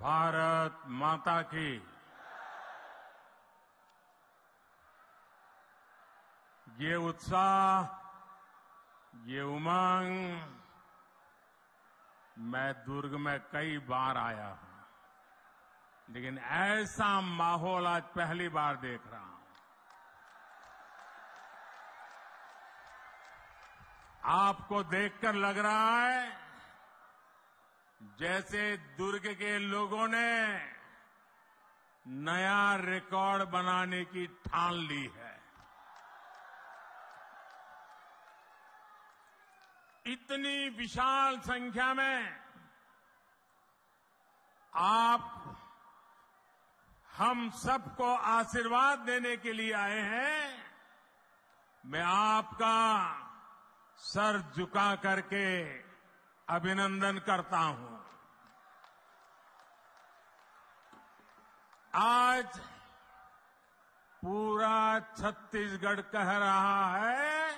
भारत माता की। ये उत्साह, ये उमंग, मैं दुर्ग में कई बार आया हूं, लेकिन ऐसा माहौल आज पहली बार देख रहा हूं। आपको देखकर लग रहा है जैसे दुर्ग के लोगों ने नया रिकॉर्ड बनाने की ठान ली है। इतनी विशाल संख्या में आप हम सबको आशीर्वाद देने के लिए आए हैं। मैं आपका सर झुका करके अभिनंदन करता हूं। आज पूरा छत्तीसगढ़ कह रहा है,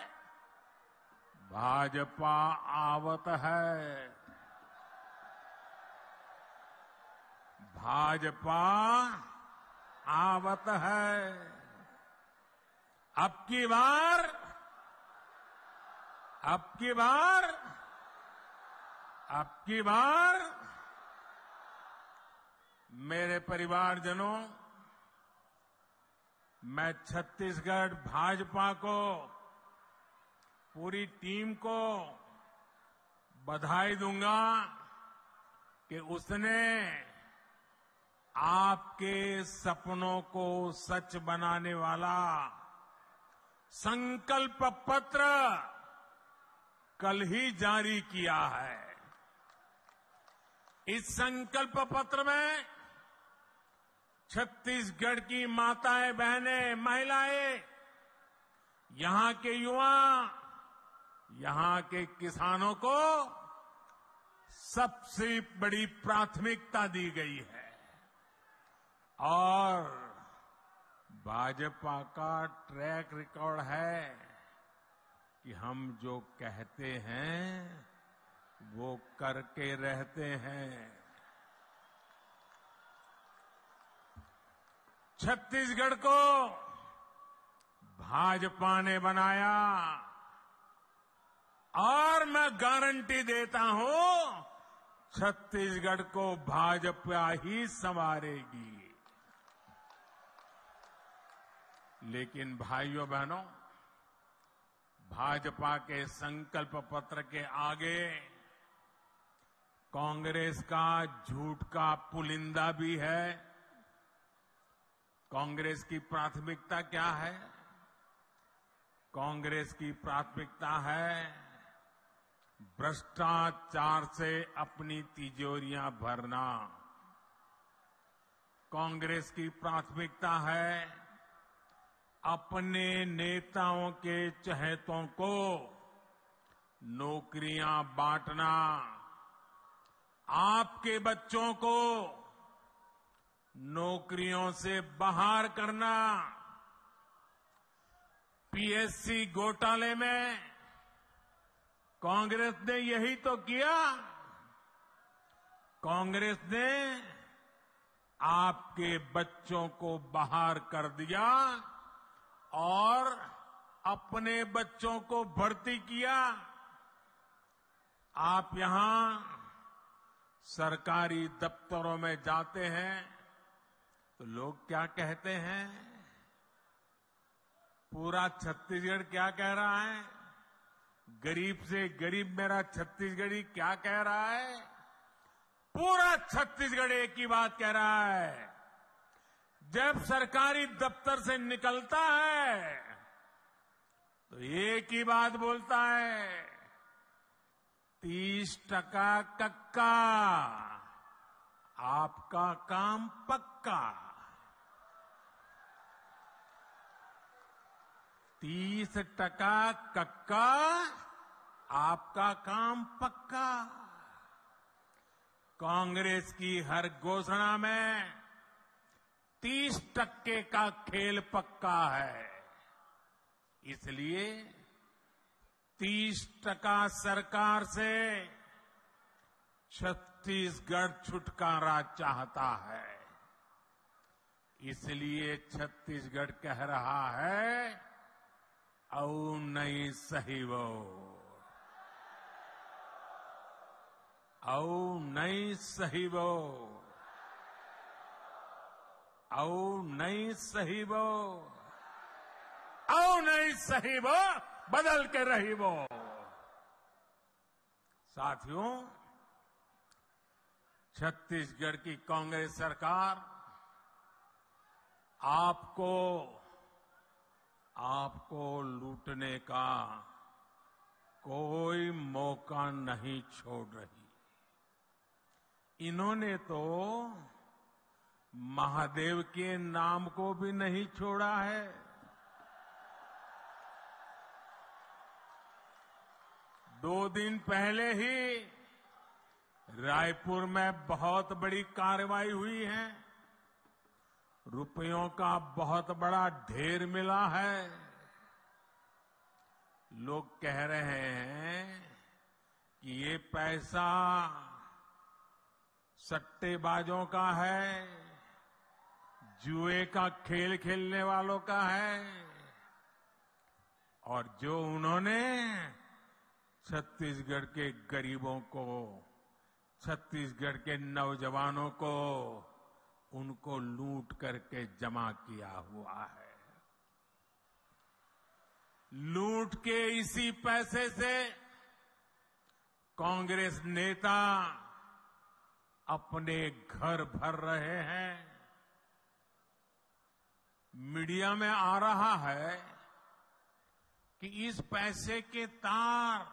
भाजपा आवत है, भाजपा आवत है। अब की बार मेरे परिवारजनों, मैं छत्तीसगढ़ भाजपा को, पूरी टीम को बधाई दूंगा कि उसने आपके सपनों को सच बनाने वाला संकल्प पत्र कल ही जारी किया है। इस संकल्प पत्र में छत्तीसगढ़ की माताएं, बहनें, महिलाएं, यहां के युवा, यहां के किसानों को सबसे बड़ी प्राथमिकता दी गई है। और भाजपा का ट्रैक रिकॉर्ड है कि हम जो कहते हैं वो करके रहते हैं। छत्तीसगढ़ को भाजपा ने बनाया और मैं गारंटी देता हूं, छत्तीसगढ़ को भाजपा ही संवारेगी। लेकिन भाइयों बहनों, भाजपा के संकल्प पत्र के आगे कांग्रेस का झूठ का पुलिंदा भी है। कांग्रेस की प्राथमिकता क्या है? कांग्रेस की प्राथमिकता है भ्रष्टाचार से अपनी तिजोरियां भरना। कांग्रेस की प्राथमिकता है अपने नेताओं के चहेतों को नौकरियां बांटना, आपके बच्चों को नौकरियों से बाहर करना। पीएससी घोटाले में कांग्रेस ने यही तो किया। कांग्रेस ने आपके बच्चों को बाहर कर दिया और अपने बच्चों को भर्ती किया। आप यहां सरकारी दफ्तरों में जाते हैं तो लोग क्या कहते हैं? पूरा छत्तीसगढ़ क्या कह रहा है? गरीब से गरीब मेरा छत्तीसगढ़ी क्या कह रहा है? पूरा छत्तीसगढ़ एक ही बात कह रहा है। जब सरकारी दफ्तर से निकलता है तो एक ही बात बोलता है, 30% कक्का, आपका काम पक्का। 30% कक्का, आपका काम पक्का। कांग्रेस की हर घोषणा में 30% का खेल पक्का है। इसलिए 30% सरकार से छत्तीसगढ़ छुटकारा चाहता है। इसलिए छत्तीसगढ़ कह रहा है, औ नहीं सही वो, औ नहीं सही वो, औ नहीं सही वो, औ नहीं सही वो, बदल के रही वो। साथियों, छत्तीसगढ़ की कांग्रेस सरकार आपको लूटने का कोई मौका नहीं छोड़ रही। इन्होंने तो महादेव के नाम को भी नहीं छोड़ा है। दो दिन पहले ही रायपुर में बहुत बड़ी कार्रवाई हुई है। रुपयों का बहुत बड़ा ढेर मिला है। लोग कह रहे हैं कि ये पैसा सट्टेबाजों का है, जुए का खेल खेलने वालों का है, और जो उन्होंने छत्तीसगढ़ के गरीबों को, छत्तीसगढ़ के नौजवानों को, उनको लूट करके जमा किया हुआ है। लूट के इसी पैसे से कांग्रेस नेता अपने घर भर रहे हैं। मीडिया में आ रहा है कि इस पैसे के तार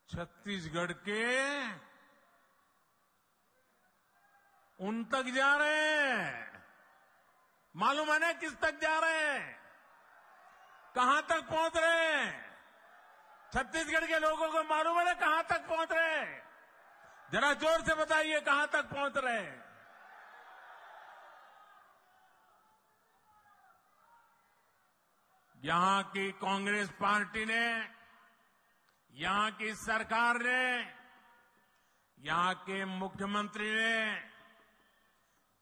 छत्तीसगढ़ के उन तक जा रहे हैं। मालूम है ना किस तक जा रहे हैं, कहां तक पहुंच रहे हैं? छत्तीसगढ़ के लोगों को मालूम है ना कहां तक पहुंच रहे हैं? जरा जोर से बताइए कहां तक पहुंच रहे हैं? यहां की कांग्रेस पार्टी ने, यहां की सरकार ने, यहां के मुख्यमंत्री ने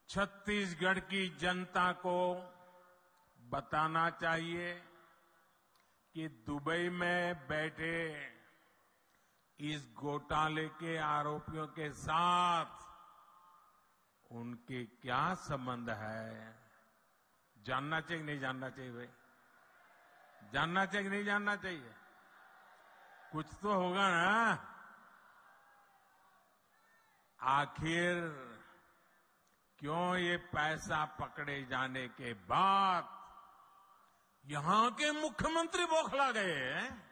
छत्तीसगढ़ की जनता को बताना चाहिए कि दुबई में बैठे इस घोटाले के आरोपियों के साथ उनके क्या संबंध है। जानना चाहिए नहीं जानना चाहिए भाई? जानना चाहिए नहीं जानना चाहिए? कुछ तो होगा ना। आखिर क्यों ये पैसा पकड़े जाने के बाद यहां के मुख्यमंत्री बौखला गए हैं,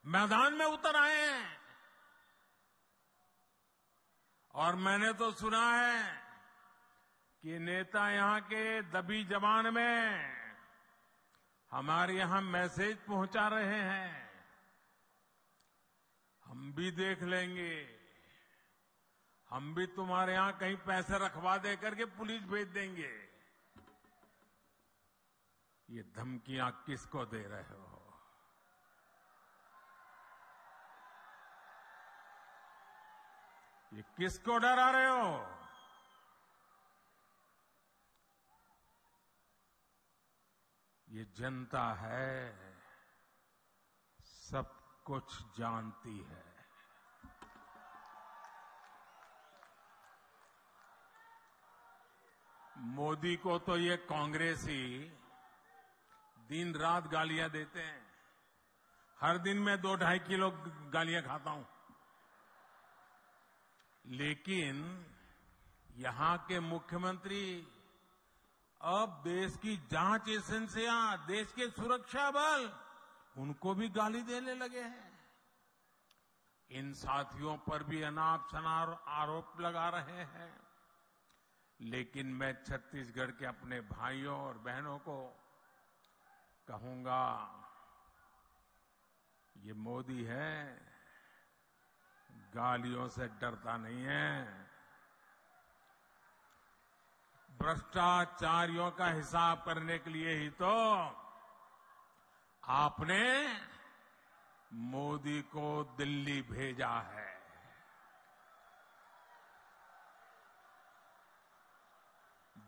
मैदान में उतर आए हैं? और मैंने तो सुना है कि नेता यहां के दबी जबान में हमारे यहां मैसेज पहुंचा रहे हैं। हम भी देख लेंगे, हम भी तुम्हारे यहां कहीं पैसे रखवा दे करके पुलिस भेज देंगे। ये धमकियां किसको दे रहे हो? ये किसको डरा रहे हो? ये जनता है, सब कुछ जानती है। मोदी को तो ये कांग्रेसी दिन रात गालियां देते हैं। हर दिन मैं 2-2.5 किलो गालियां खाता हूं। लेकिन यहां के मुख्यमंत्री अब देश की जांच एजेंसियां, देश के सुरक्षा बल, उनको भी गाली देने लगे हैं। इन साथियों पर भी अनाप शनाप आरोप लगा रहे हैं। लेकिन मैं छत्तीसगढ़ के अपने भाइयों और बहनों को कहूंगा, ये मोदी है, गालियों से डरता नहीं है। भ्रष्टाचारियों का हिसाब करने के लिए ही तो आपने मोदी को दिल्ली भेजा है।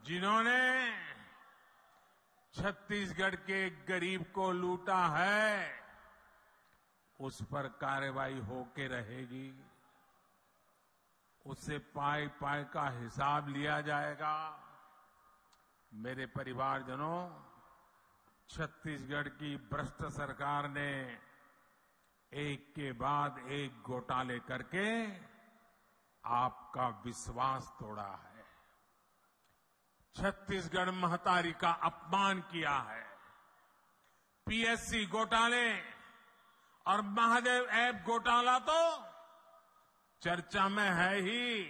जिन्होंने छत्तीसगढ़ के गरीब को लूटा है, उस पर कार्रवाई होके रहेगी। उससे पाई पाई का हिसाब लिया जाएगा। मेरे परिवारजनों, छत्तीसगढ़ की भ्रष्ट सरकार ने एक के बाद एक घोटाले करके आपका विश्वास तोड़ा है। छत्तीसगढ़ महतारी का अपमान किया है। पीएससी घोटाले और महादेव ऐप घोटाला तो चर्चा में है ही।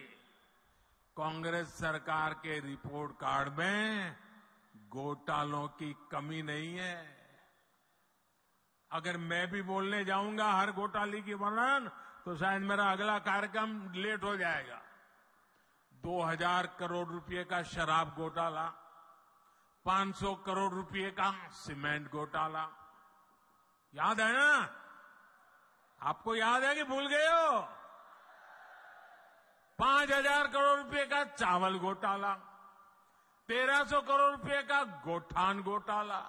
कांग्रेस सरकार के रिपोर्ट कार्ड में घोटालों की कमी नहीं है। अगर मैं भी बोलने जाऊंगा हर घोटाले की वर्णन, तो शायद मेरा अगला कार्यक्रम लेट हो जाएगा। 2000 करोड़ रुपए का शराब घोटाला, 500 करोड़ रुपए का सीमेंट घोटाला, याद है ना? आपको याद है कि भूल गए हो? 5000 करोड़ रुपए का चावल घोटाला, 1300 करोड़ रुपए का गोठान घोटाला,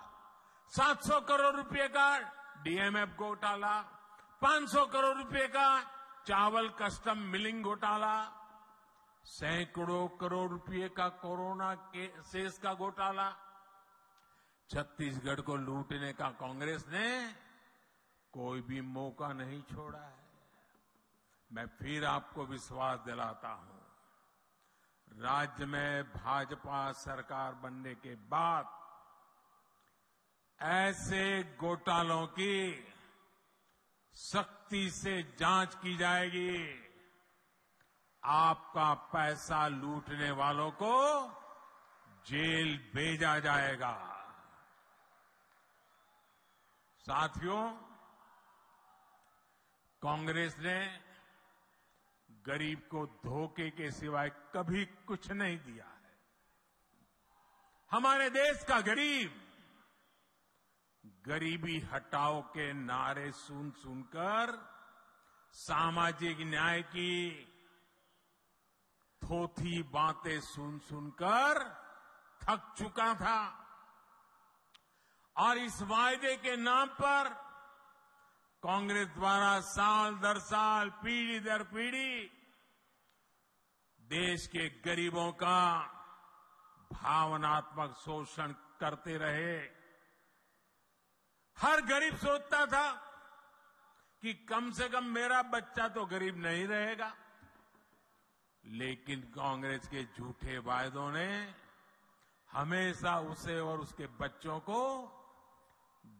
700 करोड़ रुपए का डीएमएफ घोटाला, 500 करोड़ रुपए का चावल कस्टम मिलिंग घोटाला, सैकड़ों करोड़ रुपए का कोरोना के सेस का घोटाला। छत्तीसगढ़ को लूटने का कांग्रेस ने कोई भी मौका नहीं छोड़ा है। मैं फिर आपको विश्वास दिलाता हूं, राज्य में भाजपा सरकार बनने के बाद ऐसे घोटालों की सख्ती से जांच की जाएगी। आपका पैसा लूटने वालों को जेल भेजा जाएगा। साथियों, कांग्रेस ने गरीब को धोखे के सिवाय कभी कुछ नहीं दिया है। हमारे देश का गरीब गरीबी हटाओ के नारे सुन सुनकर सामाजिक न्याय की थोथी बातें सुन सुनकर थक चुका था और इस वायदे के नाम पर कांग्रेस द्वारा साल दर साल, पीढ़ी दर पीढ़ी देश के गरीबों का भावनात्मक शोषण करते रहे। हर गरीब सोचता था कि कम से कम मेरा बच्चा तो गरीब नहीं रहेगा, लेकिन कांग्रेस के झूठे वायदों ने हमेशा उसे और उसके बच्चों को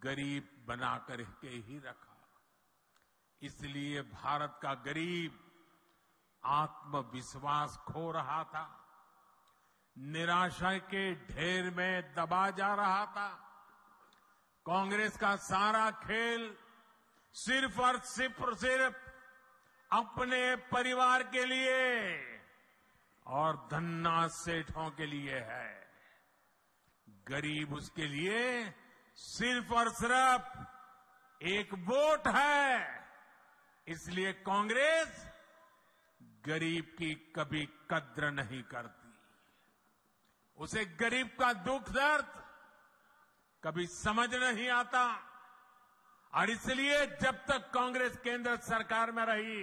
गरीब बनाकर के ही रखा। इसलिए भारत का गरीब आत्मविश्वास खो रहा था, निराशा के ढेर में दबा जा रहा था। कांग्रेस का सारा खेल सिर्फ और सिर्फ अपने परिवार के लिए और धन्ना सेठों के लिए है। गरीब उसके लिए सिर्फ और सिर्फ एक वोट है। इसलिए कांग्रेस गरीब की कभी कद्र नहीं करती। उसे गरीब का दुख दर्द कभी समझ नहीं आता और इसलिए जब तक कांग्रेस केंद्र सरकार में रही,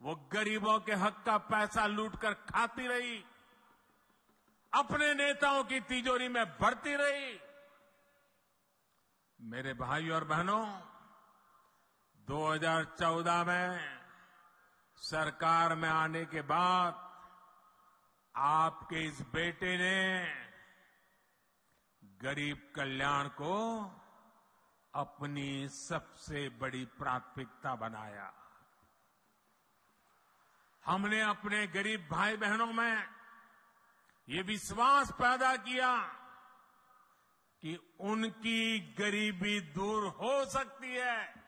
वो गरीबों के हक का पैसा लूटकर खाती रही, अपने नेताओं की तिजोरी में भरती रही। मेरे भाइयों और बहनों, 2014 में सरकार में आने के बाद आपके इस बेटे ने गरीब कल्याण को अपनी सबसे बड़ी प्राथमिकता बनाया। हमने अपने गरीब भाई बहनों में ये विश्वास पैदा किया कि उनकी गरीबी दूर हो सकती है।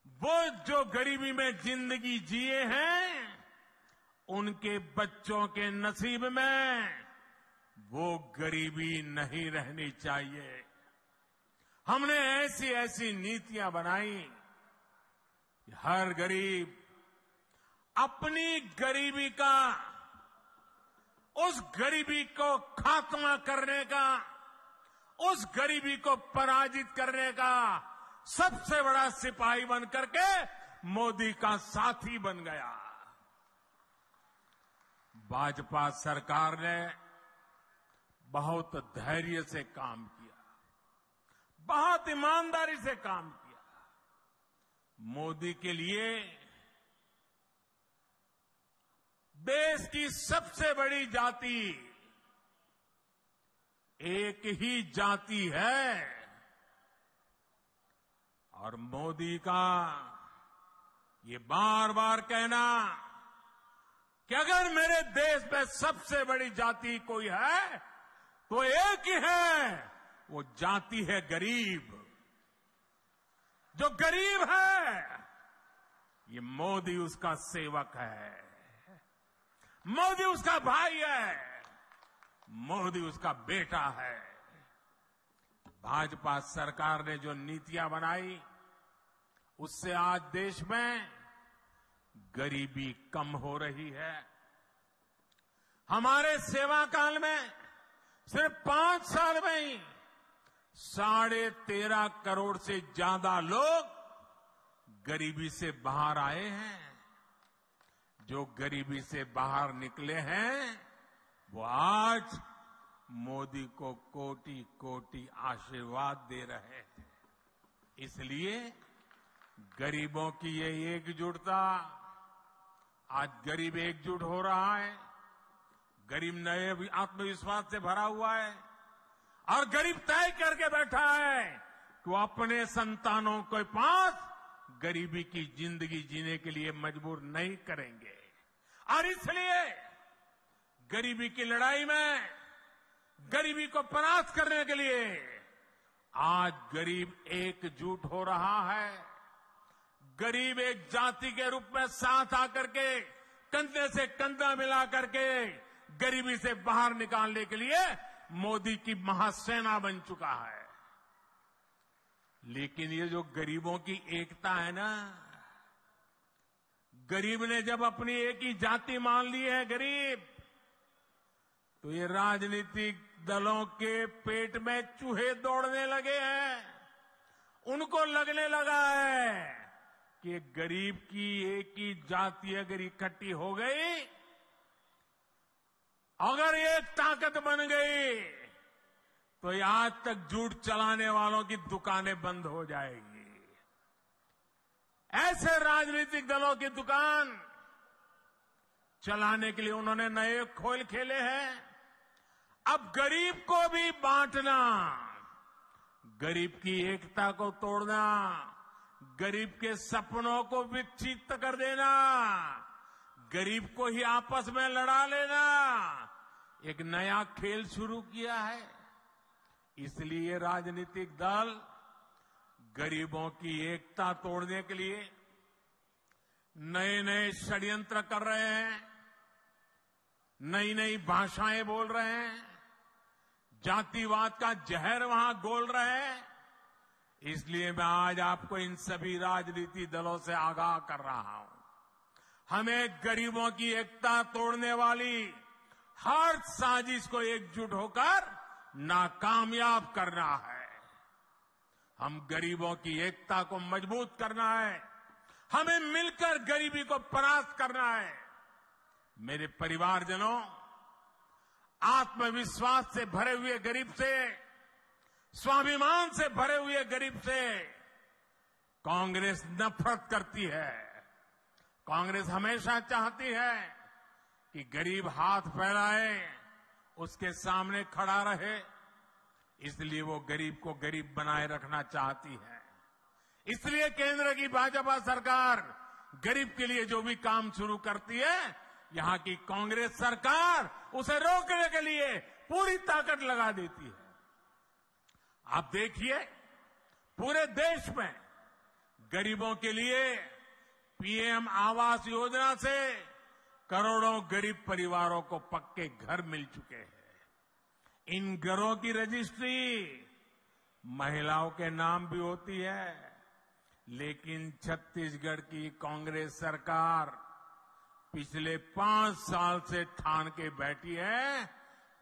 वो जो गरीबी में जिंदगी जिए हैं, उनके बच्चों के नसीब में वो गरीबी नहीं रहनी चाहिए। हमने ऐसी ऐसी नीतियां बनाई कि हर गरीब अपनी गरीबी का उस गरीबी को खात्मा करने का, उस गरीबी को पराजित करने का सबसे बड़ा सिपाही बन करके मोदी का साथी बन गया। भाजपा सरकार ने बहुत धैर्य से काम किया, बहुत ईमानदारी से काम किया। मोदी के लिए देश की सबसे बड़ी जाति एक ही जाति है और मोदी का ये बार बार कहना कि अगर मेरे देश में सबसे बड़ी जाति कोई है तो एक ही है, वो जाति है गरीब। जो गरीब है ये मोदी उसका सेवक है, मोदी उसका भाई है, मोदी उसका बेटा है। भाजपा सरकार ने जो नीतियां बनाई उससे आज देश में गरीबी कम हो रही है। हमारे सेवा काल में सिर्फ 5 साल में ही 13.5 करोड़ से ज्यादा लोग गरीबी से बाहर आए हैं। जो गरीबी से बाहर निकले हैं वो आज मोदी को कोटि कोटि आशीर्वाद दे रहे हैं। इसलिए गरीबों की ये एकजुटता, आज गरीब एकजुट हो रहा है, गरीब नए आत्मविश्वास से भरा हुआ है और गरीब तय करके बैठा है कि वो अपने संतानों के पास गरीबी की जिंदगी जीने के लिए मजबूर नहीं करेंगे। और इसलिए गरीबी की लड़ाई में, गरीबी को परास्त करने के लिए आज गरीब एकजुट हो रहा है। गरीब एक जाति के रूप में साथ आकर के कंधे से कंधा मिला करके गरीबी से बाहर निकालने के लिए मोदी की महासेना बन चुका है। लेकिन ये जो गरीबों की एकता है ना, गरीब ने जब अपनी एक ही जाति मान ली है गरीब, तो ये राजनीतिक दलों के पेट में चूहे दौड़ने लगे हैं। उनको लगने लगा है कि गरीब की एक ही जाति अगर इकट्ठी हो गई, अगर एक ताकत बन गई, तो ये आज तक झूठ चलाने वालों की दुकानें बंद हो जाएगी। ऐसे राजनीतिक दलों की दुकान चलाने के लिए उन्होंने नए खेल खेले हैं। अब गरीब को भी बांटना, गरीब की एकता को तोड़ना, गरीब के सपनों को विक्षिप्त कर देना, गरीब को ही आपस में लड़ा लेना, एक नया खेल शुरू किया है। इसलिए राजनीतिक दल गरीबों की एकता तोड़ने के लिए नए नए षड्यंत्र कर रहे हैं, नई नई भाषाएं बोल रहे हैं, जातिवाद का जहर वहां घोल रहे हैं। इसलिए मैं आज आपको इन सभी राजनीतिक दलों से आगाह कर रहा हूं, हमें गरीबों की एकता तोड़ने वाली हर साजिश को एकजुट होकर नाकामयाब करना है। हम गरीबों की एकता को मजबूत करना है, हमें मिलकर गरीबी को परास्त करना है। मेरे परिवारजनों, आत्मविश्वास से भरे हुए गरीब से, स्वाभिमान से भरे हुए गरीब से कांग्रेस नफरत करती है। कांग्रेस हमेशा चाहती है कि गरीब हाथ फैलाए, उसके सामने खड़ा रहे, इसलिए वो गरीब को गरीब बनाए रखना चाहती है। इसलिए केंद्र की भाजपा सरकार गरीब के लिए जो भी काम शुरू करती है, यहां की कांग्रेस सरकार उसे रोकने के लिए पूरी ताकत लगा देती है। आप देखिए, पूरे देश में गरीबों के लिए पीएम आवास योजना से करोड़ों गरीब परिवारों को पक्के घर मिल चुके हैं। इन घरों की रजिस्ट्री महिलाओं के नाम भी होती है, लेकिन छत्तीसगढ़ की कांग्रेस सरकार पिछले 5 साल से ठान के बैठी है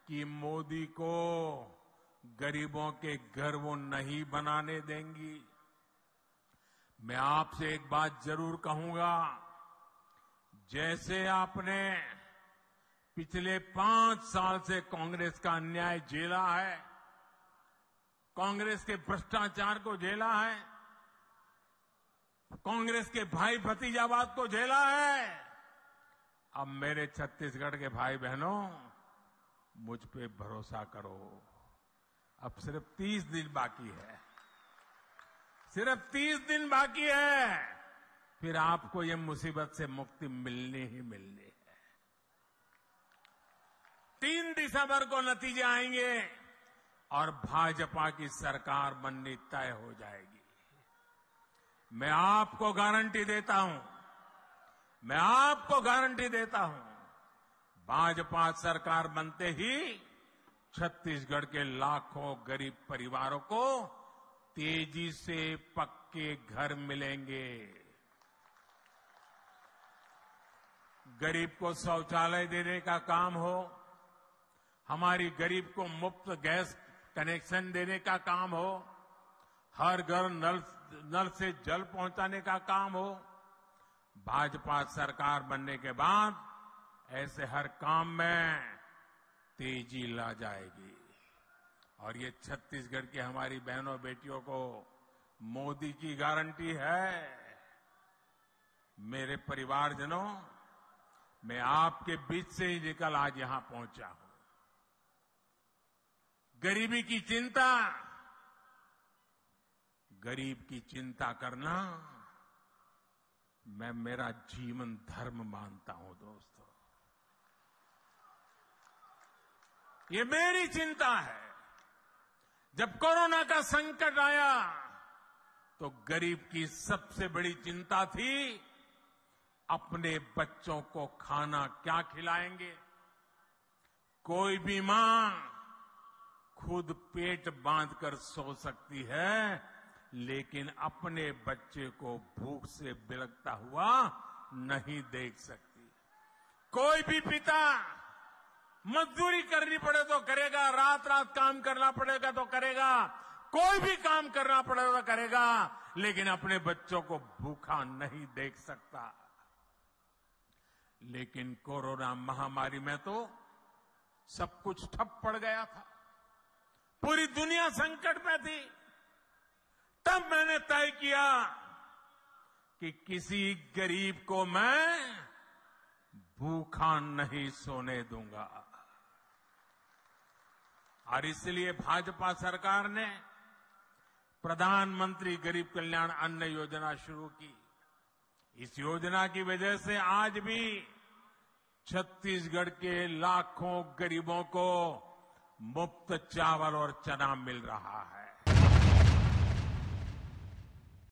कि मोदी को गरीबों के घर वो नहीं बनाने देंगी। मैं आपसे एक बात जरूर कहूंगा, जैसे आपने पिछले 5 साल से कांग्रेस का अन्याय झेला है, कांग्रेस के भ्रष्टाचार को झेला है, कांग्रेस के भाई भतीजावाद को झेला है, अब मेरे छत्तीसगढ़ के भाई बहनों मुझ पे भरोसा करो। अब सिर्फ 30 दिन बाकी है, सिर्फ 30 दिन बाकी है, फिर आपको ये मुसीबत से मुक्ति मिलनी ही मिलनी है। 3 दिसंबर को नतीजे आएंगे और भाजपा की सरकार बननी तय हो जाएगी। मैं आपको गारंटी देता हूं, मैं आपको गारंटी देता हूं, भाजपा सरकार बनते ही छत्तीसगढ़ के लाखों गरीब परिवारों को तेजी से पक्के घर मिलेंगे। गरीब को शौचालय देने का काम हो, हमारी गरीब को मुफ्त गैस कनेक्शन देने का काम हो, हर घर नल से जल पहुंचाने का काम हो, भाजपा सरकार बनने के बाद ऐसे हर काम में तेजी ला जाएगी। और ये छत्तीसगढ़ की हमारी बहनों बेटियों को मोदी की गारंटी है। मेरे परिवारजनों, मैं आपके बीच से ही निकल आज यहां पहुंचा हूं। गरीबी की चिंता, गरीब की चिंता करना मैं मेरा जीवन धर्म मानता हूं। दोस्तों, ये मेरी चिंता है। जब कोरोना का संकट आया तो गरीब की सबसे बड़ी चिंता थी अपने बच्चों को खाना क्या खिलाएंगे। कोई भी मां खुद पेट बांधकर सो सकती है, लेकिन अपने बच्चे को भूख से बिलखता हुआ नहीं देख सकती। कोई भी पिता मजदूरी करनी पड़े तो करेगा, रात रात काम करना पड़ेगा तो करेगा, कोई भी काम करना पड़ेगा तो करेगा, लेकिन अपने बच्चों को भूखा नहीं देख सकता। लेकिन कोरोना महामारी में तो सब कुछ ठप पड़ गया था, पूरी दुनिया संकट में थी। तब मैंने तय किया कि किसी गरीब को मैं भूखा नहीं सोने दूंगा। और इसलिए भाजपा सरकार ने प्रधानमंत्री गरीब कल्याण अन्न योजना शुरू की। इस योजना की वजह से आज भी छत्तीसगढ़ के लाखों गरीबों को मुफ्त चावल और चना मिल रहा है।